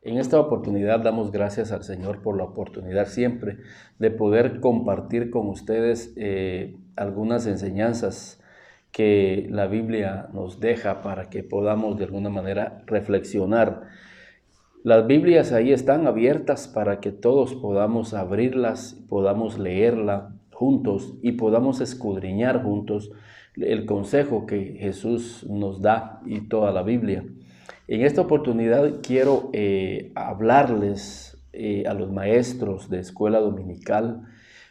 En esta oportunidad damos gracias al Señor por la oportunidad siempre de poder compartir con ustedes algunas enseñanzas que la Biblia nos deja para que podamos de alguna manera reflexionar. Las Biblias ahí están abiertas para que todos podamos abrirlas, podamos leerla juntos y podamos escudriñar juntos el consejo que Jesús nos da y toda la Biblia. En esta oportunidad quiero hablarles a los maestros de escuela dominical,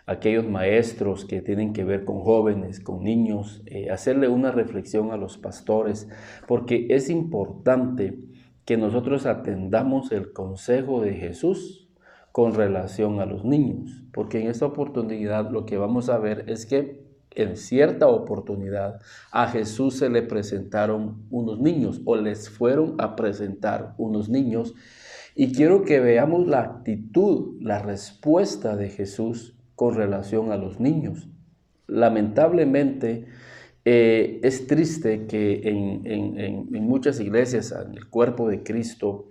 aquellos maestros que tienen que ver con jóvenes, con niños, hacerle una reflexión a los pastores, porque es importante que nosotros atendamos el consejo de Jesús con relación a los niños, porque en esta oportunidad lo que vamos a ver es que en cierta oportunidad a Jesús se le presentaron unos niños o les fueron a presentar unos niños, y quiero que veamos la actitud, la respuesta de Jesús con relación a los niños. Lamentablemente, es triste que en muchas iglesias, en el cuerpo de Cristo,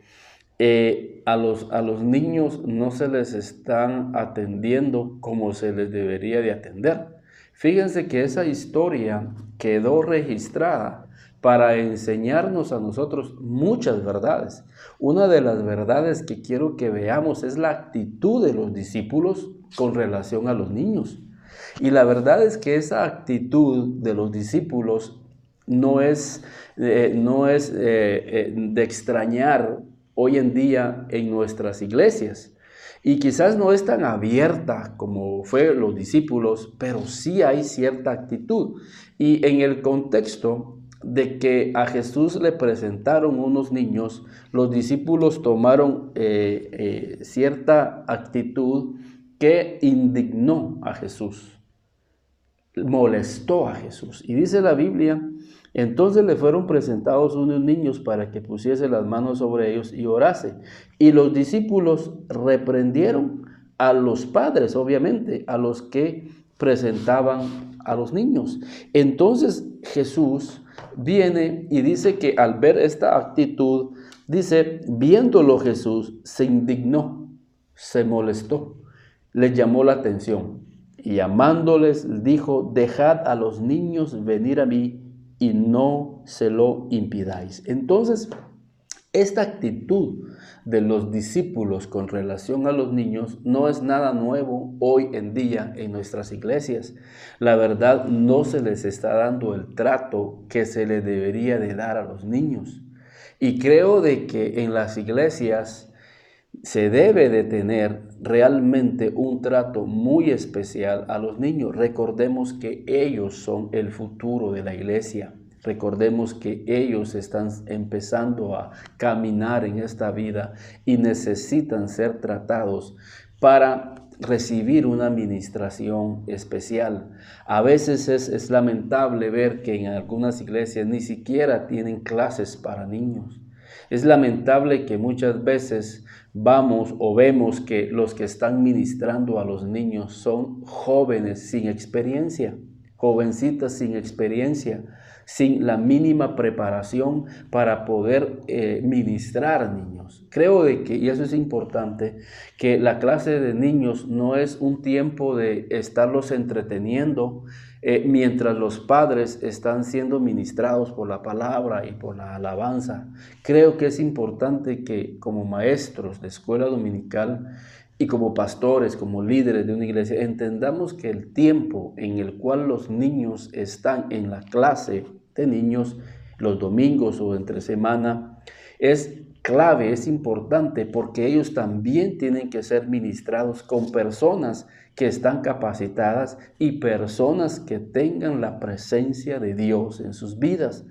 a los niños no se les están atendiendo como se les debería de atender. Fíjense que esa historia quedó registrada para enseñarnos a nosotros muchas verdades. Una de las verdades que quiero que veamos es la actitud de los discípulos con relación a los niños. Y la verdad es que esa actitud de los discípulos no es de extrañar hoy en día en nuestras iglesias. Y quizás no es tan abierta como fue los discípulos, pero sí hay cierta actitud. Y en el contexto de que a Jesús le presentaron unos niños, los discípulos tomaron cierta actitud que indignó a Jesús, molestó a Jesús. Y dice la Biblia, entonces le fueron presentados unos niños para que pusiese las manos sobre ellos y orase. Y los discípulos reprendieron a los padres, obviamente, a los que presentaban a los niños. Entonces Jesús viene y dice que al ver esta actitud, dice, viéndolo Jesús, se indignó, se molestó, le llamó la atención. Y llamándoles dijo, dejad a los niños venir a mí y no se lo impidáis. Entonces, esta actitud de los discípulos con relación a los niños no es nada nuevo hoy en día en nuestras iglesias. La verdad, no se les está dando el trato que se le debería de dar a los niños. Y creo de que en las iglesias se debe de tener realmente un trato muy especial a los niños. Recordemos que ellos son el futuro de la iglesia. Recordemos que ellos están empezando a caminar en esta vida y necesitan ser tratados para recibir una administración especial. A veces es lamentable ver que en algunas iglesias ni siquiera tienen clases para niños. Es lamentable que muchas veces vamos o vemos que los que están ministrando a los niños son jóvenes sin experiencia, jovencitas sin experiencia, sin la mínima preparación para poder ministrar a niños. Creo de que, y eso es importante, que la clase de niños no es un tiempo de estarlos entreteniendo mientras los padres están siendo ministrados por la palabra y por la alabanza. Creo que es importante que como maestros de escuela dominical y como pastores, como líderes de una iglesia, entendamos que el tiempo en el cual los niños están en la clase de niños, los domingos o entre semana, es clave, es importante, porque ellos también tienen que ser ministrados con personas que están capacitadas y personas que tengan la presencia de Dios en sus vidas,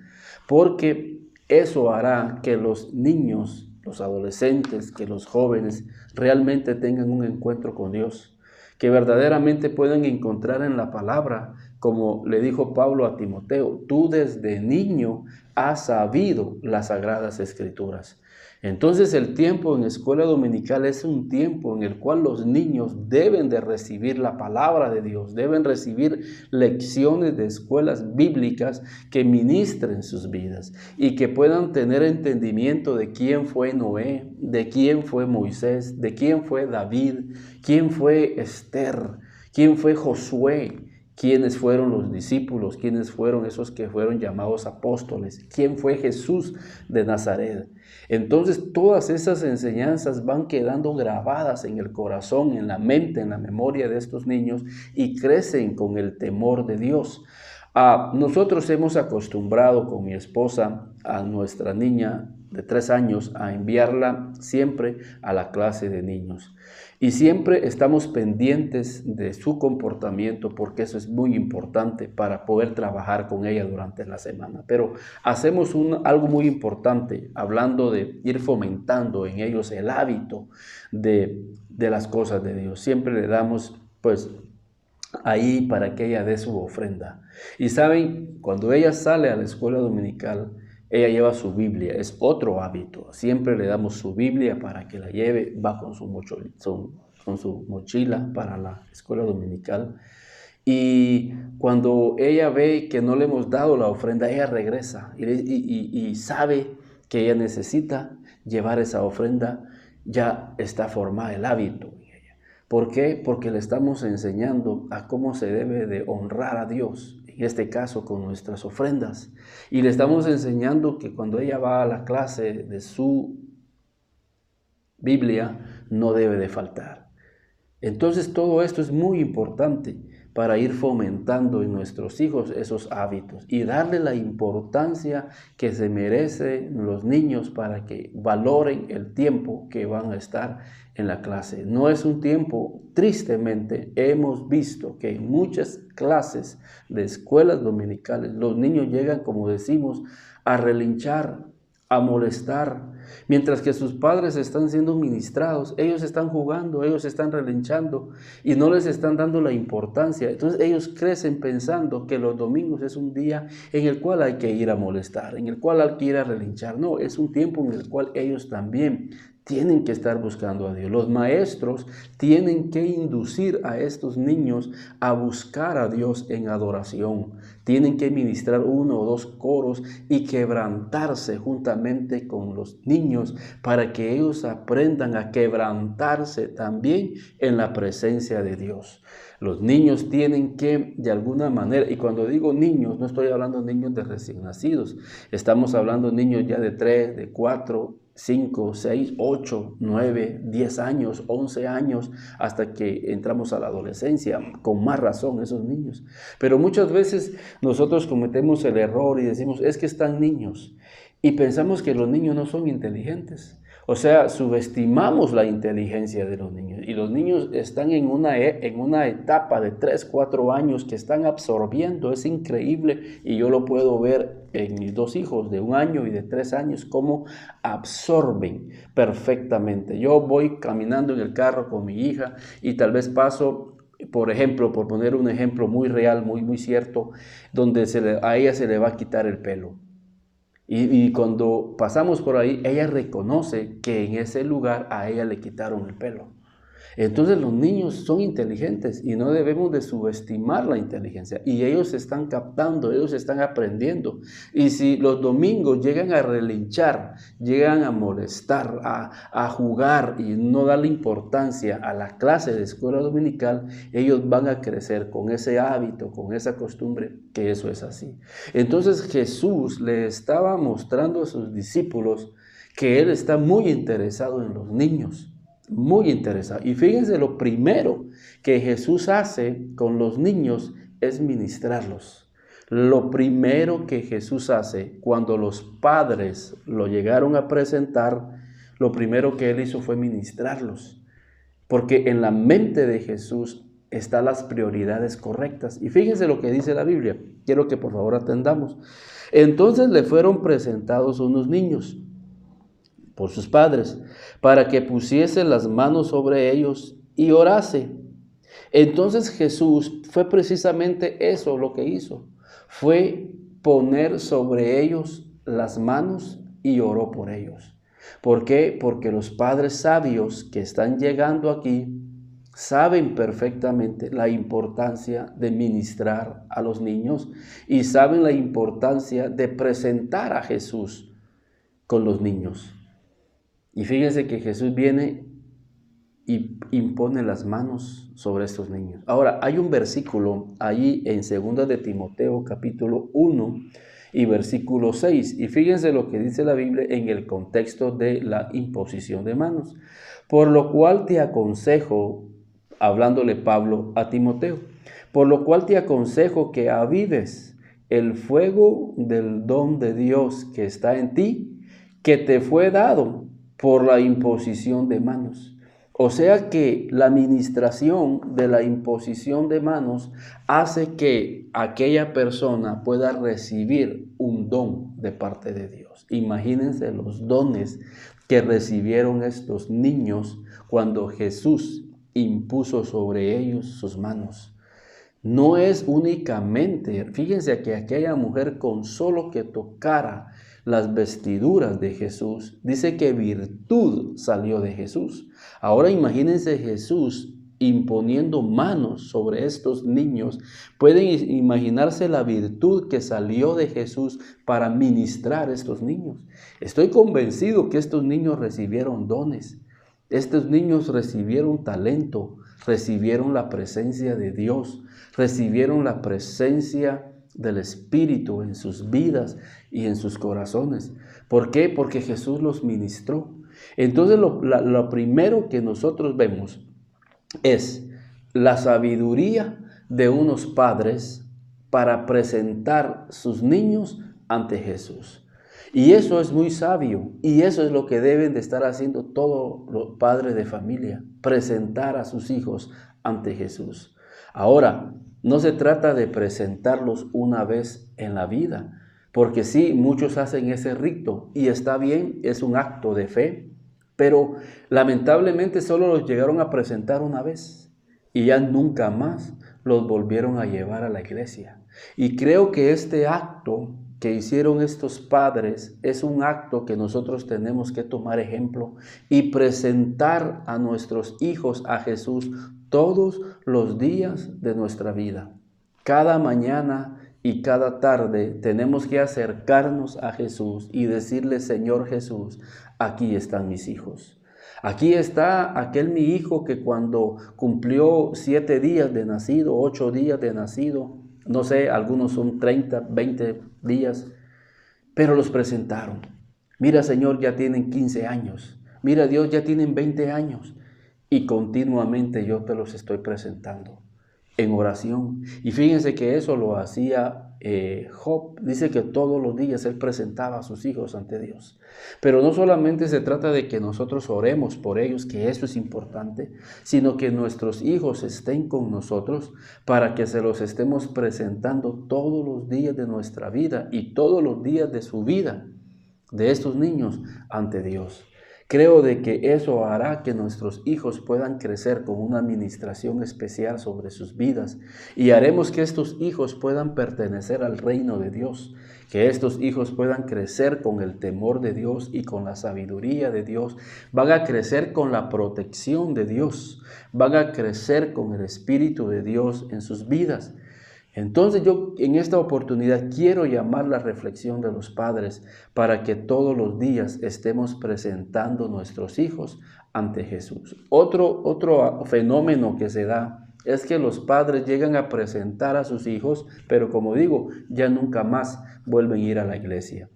porque eso hará que los niños, los adolescentes, que los jóvenes realmente tengan un encuentro con Dios, que verdaderamente puedan encontrar en la palabra, como le dijo Pablo a Timoteo, tú desde niño has sabido las sagradas escrituras. Entonces el tiempo en escuela dominical es un tiempo en el cual los niños deben de recibir la palabra de Dios, deben recibir lecciones de escuelas bíblicas que ministren sus vidas y que puedan tener entendimiento de quién fue Noé, de quién fue Moisés, de quién fue David, quién fue Esther, quién fue Josué, quiénes fueron los discípulos, quiénes fueron esos que fueron llamados apóstoles, quién fue Jesús de Nazaret. Entonces todas esas enseñanzas van quedando grabadas en el corazón, en la mente, en la memoria de estos niños y crecen con el temor de Dios. Nosotros hemos acostumbrado con mi esposa a nuestra niña de 3 años a enviarla siempre a la clase de niños. Y siempre estamos pendientes de su comportamiento porque eso es muy importante para poder trabajar con ella durante la semana. Pero hacemos algo muy importante hablando de ir fomentando en ellos el hábito de las cosas de Dios. Siempre le damos pues ahí para que ella dé su ofrenda. Y saben, cuando ella sale a la escuela dominical, ella lleva su Biblia, es otro hábito. Siempre le damos su Biblia para que la lleve, va con su mochila para la escuela dominical. Y cuando ella ve que no le hemos dado la ofrenda, ella regresa y sabe que ella necesita llevar esa ofrenda, ya está formado el hábito. ¿Por qué? Porque le estamos enseñando a cómo se debe de honrar a Dios, en este caso con nuestras ofrendas. Y le estamos enseñando que cuando ella va a la clase de su Biblia, no debe de faltar. Entonces todo esto es muy importante para ir fomentando en nuestros hijos esos hábitos y darle la importancia que se merecen los niños para que valoren el tiempo que van a estar en la clase. No es un tiempo, tristemente, hemos visto que en muchas clases de escuelas dominicales los niños llegan, como decimos, a relinchar, a molestar, mientras que sus padres están siendo ministrados, ellos están jugando, ellos están relinchando y no les están dando la importancia. Entonces ellos crecen pensando que los domingos es un día en el cual hay que ir a molestar, en el cual hay que ir a relinchar. No, es un tiempo en el cual ellos también tienen que estar buscando a Dios. Los maestros tienen que inducir a estos niños a buscar a Dios en adoración. Tienen que ministrar 1 o 2 coros y quebrantarse juntamente con los niños para que ellos aprendan a quebrantarse también en la presencia de Dios. Los niños tienen que, de alguna manera, y cuando digo niños, no estoy hablando de niños de recién nacidos, estamos hablando de niños ya de 3, de 4, 5, 6, 8, 9, 10 años, 11 años, hasta que entramos a la adolescencia, con más razón esos niños. Pero muchas veces nosotros cometemos el error y decimos, es que están niños, y pensamos que los niños no son inteligentes. O sea, subestimamos la inteligencia de los niños y los niños están en una etapa de 3, 4 años que están absorbiendo, es increíble y yo lo puedo ver en mis 2 hijos de 1 año y de 3 años, cómo absorben perfectamente. Yo voy caminando en el carro con mi hija y tal vez paso, por ejemplo, por poner un ejemplo muy real, muy cierto, donde a ella se le va a quitar el pelo. Y cuando pasamos por ahí, ella reconoce que en ese lugar a ella le quitaron el pelo. Entonces los niños son inteligentes y no debemos de subestimar la inteligencia. Y ellos están captando, ellos están aprendiendo. Y si los domingos llegan a relinchar, llegan a molestar, a jugar y no darle importancia a la clase de escuela dominical, ellos van a crecer con ese hábito, con esa costumbre, que eso es así. Entonces Jesús le estaba mostrando a sus discípulos que Él está muy interesado en los niños. Muy interesado. Y fíjense, lo primero que Jesús hace con los niños es ministrarlos. Lo primero que Jesús hace cuando los padres lo llegaron a presentar, lo primero que Él hizo fue ministrarlos. Porque en la mente de Jesús están las prioridades correctas. Y fíjense lo que dice la Biblia. Quiero que por favor atendamos. Entonces le fueron presentados unos niños por sus padres, para que pusiese las manos sobre ellos y orase. Entonces Jesús fue precisamente eso lo que hizo, fue poner sobre ellos las manos y oró por ellos. ¿Por qué? Porque los padres sabios que están llegando aquí saben perfectamente la importancia de ministrar a los niños y saben la importancia de presentar a Jesús con los niños. Y fíjense que Jesús viene y impone las manos sobre estos niños. Ahora, hay un versículo ahí en 2 de Timoteo capítulo 1 y versículo 6. Y fíjense lo que dice la Biblia en el contexto de la imposición de manos. Por lo cual te aconsejo, hablándole Pablo a Timoteo, por lo cual te aconsejo que avives el fuego del don de Dios que está en ti, que te fue dado por la imposición de manos. O sea que la ministración de la imposición de manos hace que aquella persona pueda recibir un don de parte de Dios. Imagínense los dones que recibieron estos niños cuando Jesús impuso sobre ellos sus manos. No es únicamente, fíjense que aquella mujer con solo que tocara las vestiduras de Jesús, dice que virtud salió de Jesús. Ahora imagínense Jesús imponiendo manos sobre estos niños. Pueden imaginarse la virtud que salió de Jesús para ministrar a estos niños. Estoy convencido que estos niños recibieron dones. Estos niños recibieron talento, recibieron la presencia de Dios, recibieron la presencia del Espíritu en sus vidas y en sus corazones. ¿Por qué? Porque Jesús los ministró. Entonces lo primero que nosotros vemos es la sabiduría de unos padres para presentar sus niños ante Jesús. Y eso es muy sabio, y eso es lo que deben de estar haciendo todos los padres de familia, presentar a sus hijos ante Jesús. Ahora, no se trata de presentarlos una vez en la vida, porque sí, muchos hacen ese rito, y está bien, es un acto de fe, pero lamentablemente solo los llegaron a presentar una vez, y ya nunca más los volvieron a llevar a la iglesia. Y creo que este acto que hicieron estos padres es un acto que nosotros tenemos que tomar ejemplo y presentar a nuestros hijos a Jesús todos los días de nuestra vida. Cada mañana y cada tarde tenemos que acercarnos a Jesús y decirle: Señor Jesús, aquí están mis hijos. Aquí está aquel mi hijo que cuando cumplió 7 días de nacido, 8 días de nacido, no sé, algunos son 30, 20 días, pero los presentaron. Mira, Señor, ya tienen 15 años. Mira, Dios, ya tienen 20 años. Y continuamente yo te los estoy presentando en oración. Y fíjense que eso lo hacía Job. Dice que todos los días él presentaba a sus hijos ante Dios. Pero no solamente se trata de que nosotros oremos por ellos, que eso es importante, sino que nuestros hijos estén con nosotros para que se los estemos presentando todos los días de nuestra vida y todos los días de su vida, de estos niños, ante Dios. Creo de que eso hará que nuestros hijos puedan crecer con una administración especial sobre sus vidas y haremos que estos hijos puedan pertenecer al reino de Dios, que estos hijos puedan crecer con el temor de Dios y con la sabiduría de Dios, van a crecer con la protección de Dios, van a crecer con el Espíritu de Dios en sus vidas. Entonces yo en esta oportunidad quiero llamar la reflexión de los padres para que todos los días estemos presentando nuestros hijos ante Jesús. Otro fenómeno que se da es que los padres llegan a presentar a sus hijos, pero como digo, ya nunca más vuelven a ir a la iglesia.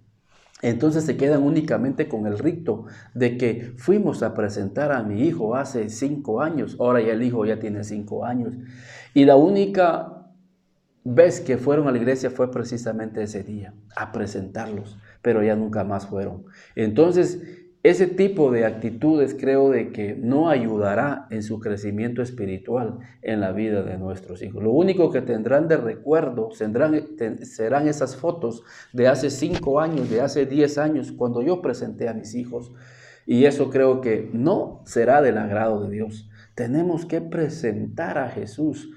Entonces se quedan únicamente con el rito de que fuimos a presentar a mi hijo hace 5 años, ahora ya el hijo ya tiene 5 años. Y la única vez que fueron a la iglesia fue precisamente ese día, a presentarlos, pero ya nunca más fueron. Entonces, ese tipo de actitudes creo de que no ayudará en su crecimiento espiritual en la vida de nuestros hijos. Lo único que tendrán de recuerdo serán esas fotos de hace 5 años, de hace 10 años, cuando yo presenté a mis hijos. Y eso creo que no será del agrado de Dios. Tenemos que presentar a Jesús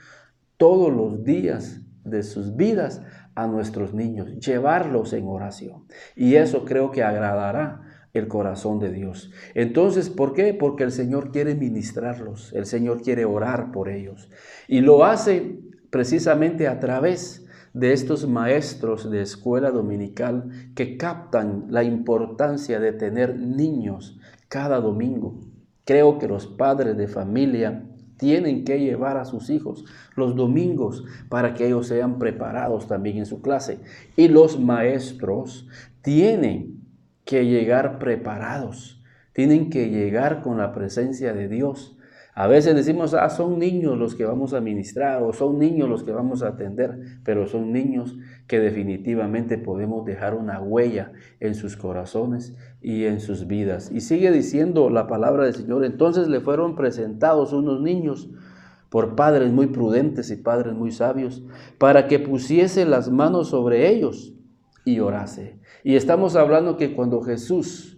todos los días de sus vidas a nuestros niños, llevarlos en oración. Y eso creo que agradará el corazón de Dios. Entonces, ¿por qué? Porque el Señor quiere ministrarlos, el Señor quiere orar por ellos. Y lo hace precisamente a través de estos maestros de escuela dominical que captan la importancia de tener niños cada domingo. Creo que los padres de familia tienen que llevar a sus hijos los domingos para que ellos sean preparados también en su clase. Y los maestros tienen que llegar preparados, tienen que llegar con la presencia de Dios. A veces decimos, son niños los que vamos a ministrar o son niños los que vamos a atender, pero son niños que definitivamente podemos dejar una huella en sus corazones y en sus vidas. Y sigue diciendo la palabra del Señor, entonces le fueron presentados unos niños por padres muy prudentes y padres muy sabios, para que pusiese las manos sobre ellos y orase. Y estamos hablando que cuando Jesús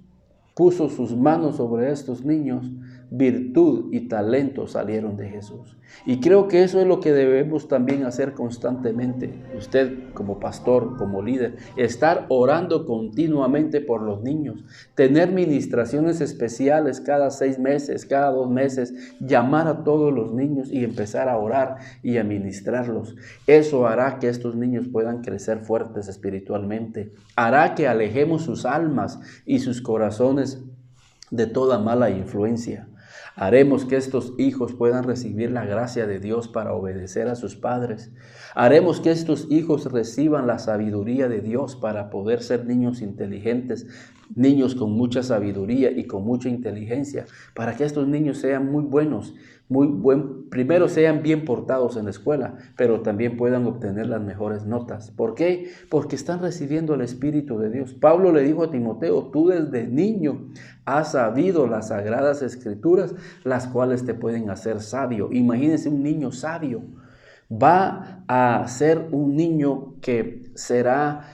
puso sus manos sobre estos niños, virtud y talento salieron de Jesús. Y creo que eso es lo que debemos también hacer constantemente. Usted como pastor, como líder, estar orando continuamente por los niños, tener ministraciones especiales cada 6 meses, cada 2 meses, llamar a todos los niños y empezar a orar y a ministrarlos. Eso hará que estos niños puedan crecer fuertes espiritualmente, hará que alejemos sus almas y sus corazones de toda mala influencia. Haremos que estos hijos puedan recibir la gracia de Dios para obedecer a sus padres. Haremos que estos hijos reciban la sabiduría de Dios para poder ser niños inteligentes, niños con mucha sabiduría y con mucha inteligencia, para que estos niños sean muy buenos, primero sean bien portados en la escuela, pero también puedan obtener las mejores notas. ¿Por qué? Porque están recibiendo el Espíritu de Dios. Pablo le dijo a Timoteo, tú desde niño has sabido las sagradas escrituras, las cuales te pueden hacer sabio. Imagínense un niño sabio. Va a ser un niño que será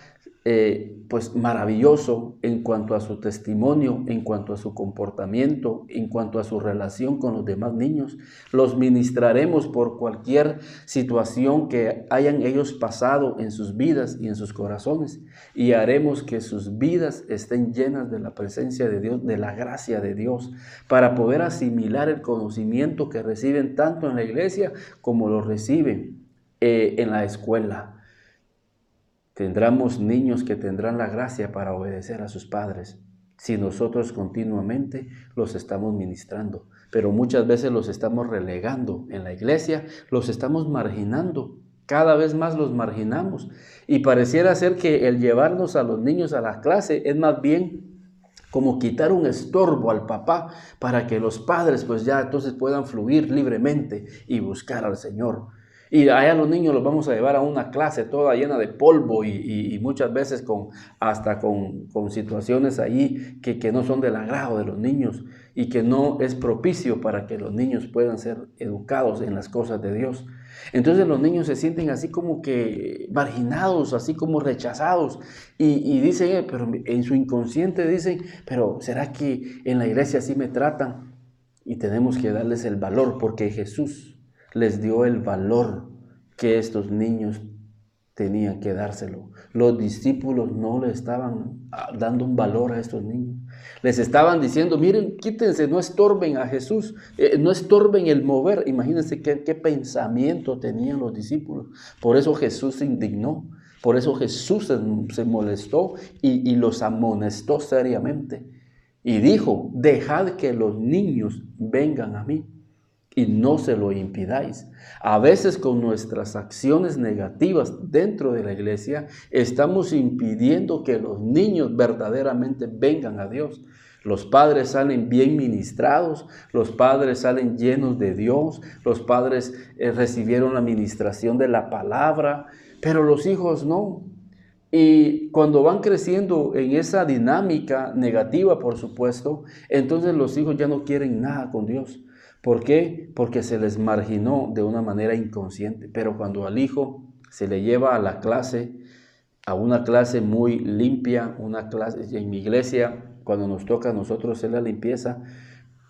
pues maravilloso en cuanto a su testimonio, en cuanto a su comportamiento, en cuanto a su relación con los demás niños. Los ministraremos por cualquier situación que hayan ellos pasado en sus vidas y en sus corazones, y haremos que sus vidas estén llenas de la presencia de Dios, de la gracia de Dios, para poder asimilar el conocimiento que reciben tanto en la iglesia como lo reciben en la escuela. Tendremos niños que tendrán la gracia para obedecer a sus padres si nosotros continuamente los estamos ministrando. Pero muchas veces los estamos relegando en la iglesia, los estamos marginando. Cada vez más los marginamos. Y pareciera ser que el llevarnos a los niños a la clase es más bien como quitar un estorbo al papá para que los padres pues ya entonces puedan fluir libremente y buscar al Señor. Y allá los niños los vamos a llevar a una clase toda llena de polvo y muchas veces hasta con situaciones ahí que no son del agrado de los niños y que no es propicio para que los niños puedan ser educados en las cosas de Dios. Entonces los niños se sienten así como que marginados, así como rechazados y dicen, pero en su inconsciente dicen, pero ¿será que en la iglesia así me tratan? Y tenemos que darles el valor porque Jesús les dio el valor que estos niños tenían que dárselo. Los discípulos no le estaban dando un valor a estos niños. Les estaban diciendo, miren, quítense, no estorben a Jesús, no estorben el mover. Imagínense qué pensamiento tenían los discípulos. Por eso Jesús se indignó, por eso Jesús se molestó y los amonestó seriamente. Y dijo, dejad que los niños vengan a mí y no se lo impidáis. A veces con nuestras acciones negativas dentro de la iglesia estamos impidiendo que los niños verdaderamente vengan a Dios. Los padres salen bien ministrados, los padres salen llenos de Dios, los padres recibieron la ministración de la palabra, pero los hijos no. Y cuando van creciendo en esa dinámica negativa, por supuesto, entonces los hijos ya no quieren nada con Dios. ¿Por qué? Porque se les marginó de una manera inconsciente. Pero cuando al hijo se le lleva a la clase, a una clase muy limpia, una clase en mi iglesia, cuando nos toca a nosotros hacer la limpieza,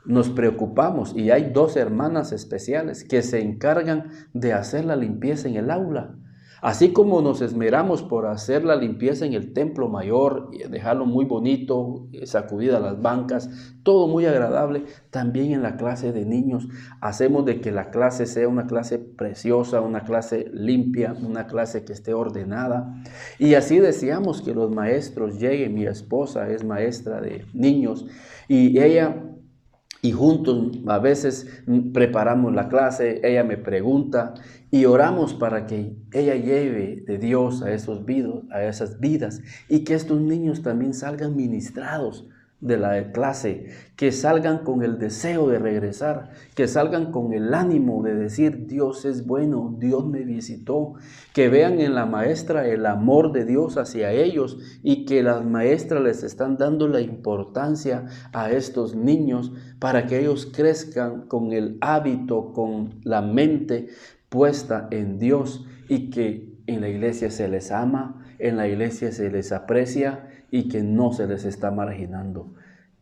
nos preocupamos y hay 2 hermanas especiales que se encargan de hacer la limpieza en el aula. Así como nos esmeramos por hacer la limpieza en el templo mayor, y dejarlo muy bonito, sacudidas las bancas, todo muy agradable, también en la clase de niños hacemos de que la clase sea una clase preciosa, una clase limpia, una clase que esté ordenada. Y así deseamos que los maestros lleguen. Mi esposa es maestra de niños y ella... Y juntos a veces preparamos la clase, ella me pregunta y oramos para que ella lleve de Dios a esas vidas y que estos niños también salgan ministrados de la clase, que salgan con el deseo de regresar, que salgan con el ánimo de decir Dios es bueno, Dios me visitó, que vean en la maestra el amor de Dios hacia ellos y que las maestras les están dando la importancia a estos niños para que ellos crezcan con el hábito, con la mente puesta en Dios y que en la iglesia se les ama, en la iglesia se les aprecia y que no se les está marginando.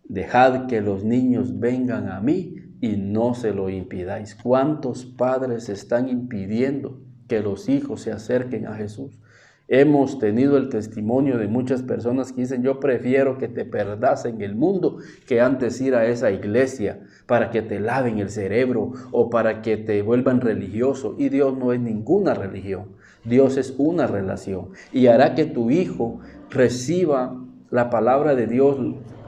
Dejad que los niños vengan a mí y no se lo impidáis. ¿Cuántos padres están impidiendo que los hijos se acerquen a Jesús? Hemos tenido el testimonio de muchas personas que dicen, yo prefiero que te perdas en el mundo que antes ir a esa iglesia para que te laven el cerebro o para que te vuelvan religioso. Y Dios no es ninguna religión, Dios es una relación y hará que tu hijo reciba la palabra de Dios,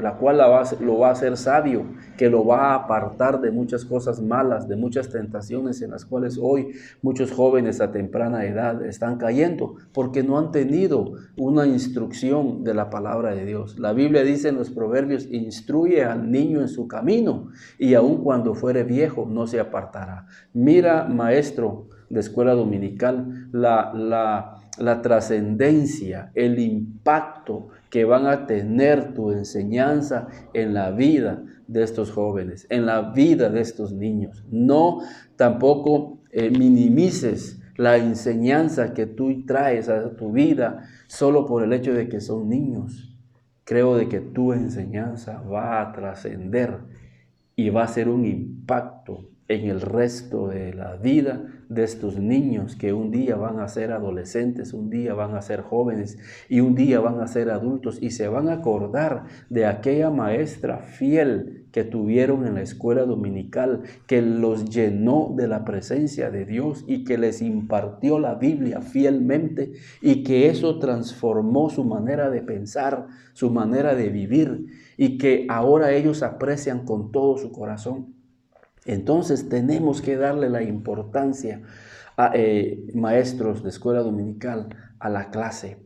la cual lo va a hacer sabio, que lo va a apartar de muchas cosas malas, de muchas tentaciones en las cuales hoy muchos jóvenes a temprana edad están cayendo, porque no han tenido una instrucción de la palabra de Dios. La Biblia dice en los Proverbios, instruye al niño en su camino, y aun cuando fuere viejo no se apartará. Mira, maestro de escuela dominical, la trascendencia, el impacto que van a tener tu enseñanza en la vida de estos jóvenes, en la vida de estos niños. No tampoco minimices la enseñanza que tú traes a tu vida solo por el hecho de que son niños. Creo de que tu enseñanza va a trascender y va a ser un impacto en el resto de la vida de estos niños que un día van a ser adolescentes, un día van a ser jóvenes y un día van a ser adultos y se van a acordar de aquella maestra fiel que tuvieron en la escuela dominical, que los llenó de la presencia de Dios y que les impartió la Biblia fielmente y que eso transformó su manera de pensar, su manera de vivir y que ahora ellos aprecian con todo su corazón. Entonces tenemos que darle la importancia a maestros de escuela dominical a la clase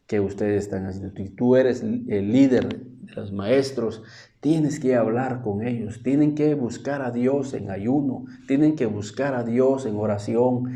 que ustedes están haciendo. Si tú eres el líder de los maestros, tienes que hablar con ellos, tienen que buscar a Dios en ayuno, tienen que buscar a Dios en oración,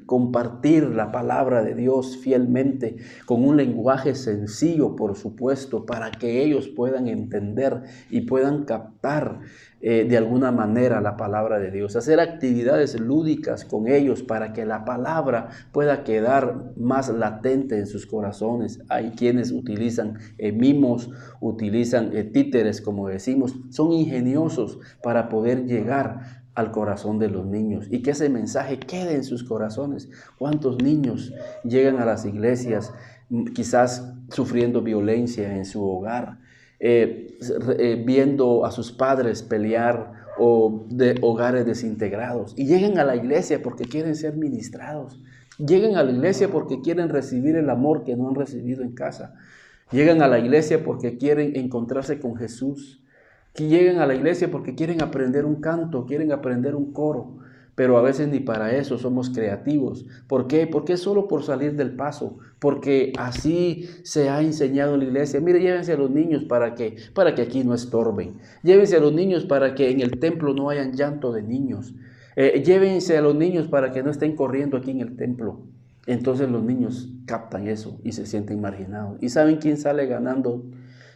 compartir la palabra de Dios fielmente, con un lenguaje sencillo, por supuesto, para que ellos puedan entender y puedan captar de alguna manera la palabra de Dios. Hacer actividades lúdicas con ellos para que la palabra pueda quedar más latente en sus corazones. Hay quienes utilizan mimos, utilizan títeres, como decimos, son ingeniosos para poder llegar al corazón de los niños y que ese mensaje quede en sus corazones. ¿Cuántos niños llegan a las iglesias quizás sufriendo violencia en su hogar, viendo a sus padres pelear o de hogares desintegrados y llegan a la iglesia porque quieren ser ministrados? Llegan a la iglesia porque quieren recibir el amor que no han recibido en casa. Llegan a la iglesia porque quieren encontrarse con Jesús. Que llegan a la iglesia porque quieren aprender un canto, quieren aprender un coro, pero a veces ni para eso somos creativos. ¿Por qué? Porque es solo por salir del paso, porque así se ha enseñado en la iglesia. Mire, llévense a los niños para que aquí no estorben. Llévense a los niños para que en el templo no hayan llanto de niños. Llévense a los niños para que no estén corriendo aquí en el templo. Entonces los niños captan eso y se sienten marginados. ¿Y saben quién sale ganando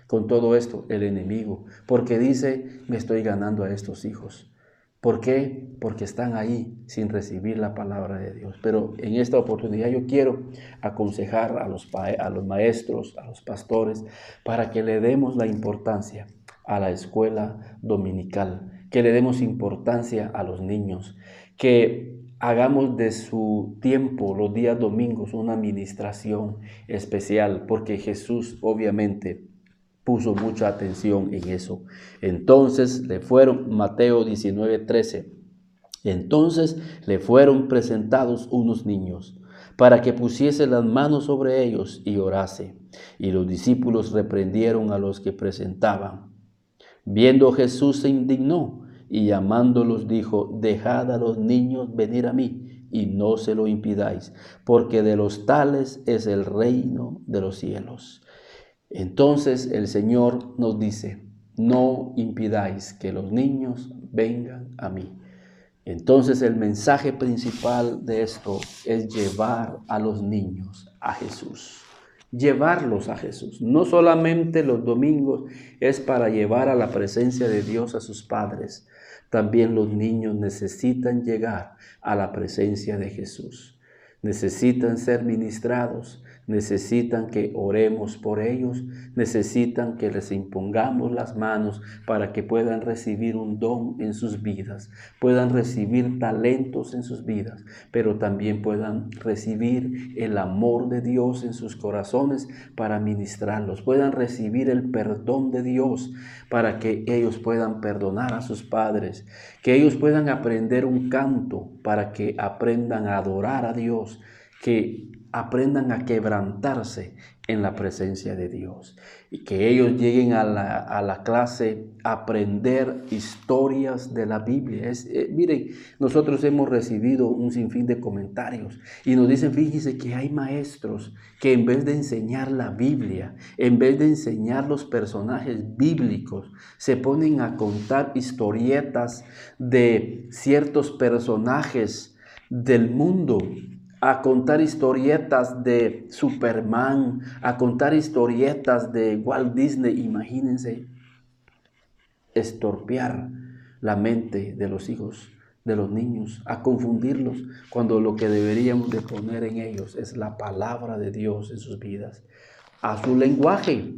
con todo esto? El enemigo, porque dice, me estoy ganando a estos hijos. ¿Por qué? Porque están ahí sin recibir la palabra de Dios. Pero en esta oportunidad yo quiero aconsejar a los maestros, a los pastores, para que le demos la importancia a la escuela dominical, que le demos importancia a los niños, que hagamos de su tiempo, los días domingos, una administración especial, porque Jesús obviamente puso mucha atención en eso. Entonces le fueron, Mateo 19:13, entonces le fueron presentados unos niños para que pusiese las manos sobre ellos y orase. Y los discípulos reprendieron a los que presentaban. Viendo Jesús se indignó y llamándolos dijo, dejad a los niños venir a mí y no se lo impidáis, porque de los tales es el reino de los cielos. Entonces el Señor nos dice, no impidáis que los niños vengan a mí. Entonces el mensaje principal de esto es llevar a los niños a Jesús. Llevarlos a Jesús. No solamente los domingos es para llevar a la presencia de Dios a sus padres. También los niños necesitan llegar a la presencia de Jesús. Necesitan ser ministrados, necesitan que oremos por ellos, necesitan que les impongamos las manos para que puedan recibir un don en sus vidas, puedan recibir talentos en sus vidas, pero también puedan recibir el amor de Dios en sus corazones para ministrarlos, puedan recibir el perdón de Dios para que ellos puedan perdonar a sus padres, que ellos puedan aprender un canto para que aprendan a adorar a Dios, que aprendan a quebrantarse en la presencia de Dios y que ellos lleguen a la clase a aprender historias de la Biblia. Miren, nosotros hemos recibido un sinfín de comentarios y nos dicen, fíjense que hay maestros que en vez de enseñar la Biblia, en vez de enseñar los personajes bíblicos, se ponen a contar historietas de ciertos personajes del mundo, a contar historietas de Superman, a contar historietas de Walt Disney. Imagínense estorpear la mente de los hijos, de los niños, a confundirlos, cuando lo que deberíamos de poner en ellos es la palabra de Dios en sus vidas, a su lenguaje,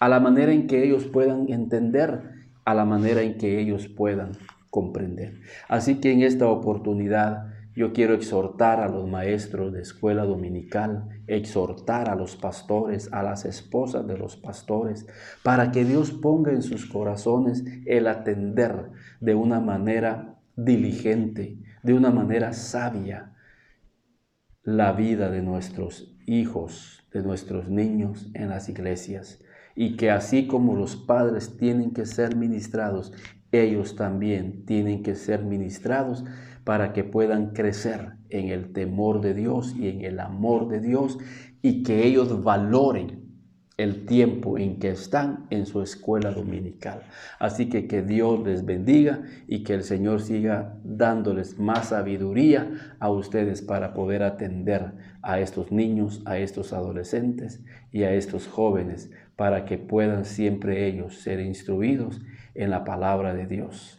a la manera en que ellos puedan entender, a la manera en que ellos puedan comprender. Así que en esta oportunidad yo quiero exhortar a los maestros de escuela dominical, exhortar a los pastores, a las esposas de los pastores, para que Dios ponga en sus corazones el atender de una manera diligente, de una manera sabia, la vida de nuestros hijos, de nuestros niños en las iglesias. Y que así como los padres tienen que ser ministrados, ellos también tienen que ser ministrados para que puedan crecer en el temor de Dios y en el amor de Dios, y que ellos valoren el tiempo en que están en su escuela dominical. Así que Dios les bendiga y que el Señor siga dándoles más sabiduría a ustedes para poder atender a estos niños, a estos adolescentes y a estos jóvenes, para que puedan siempre ellos ser instruidos en la palabra de Dios.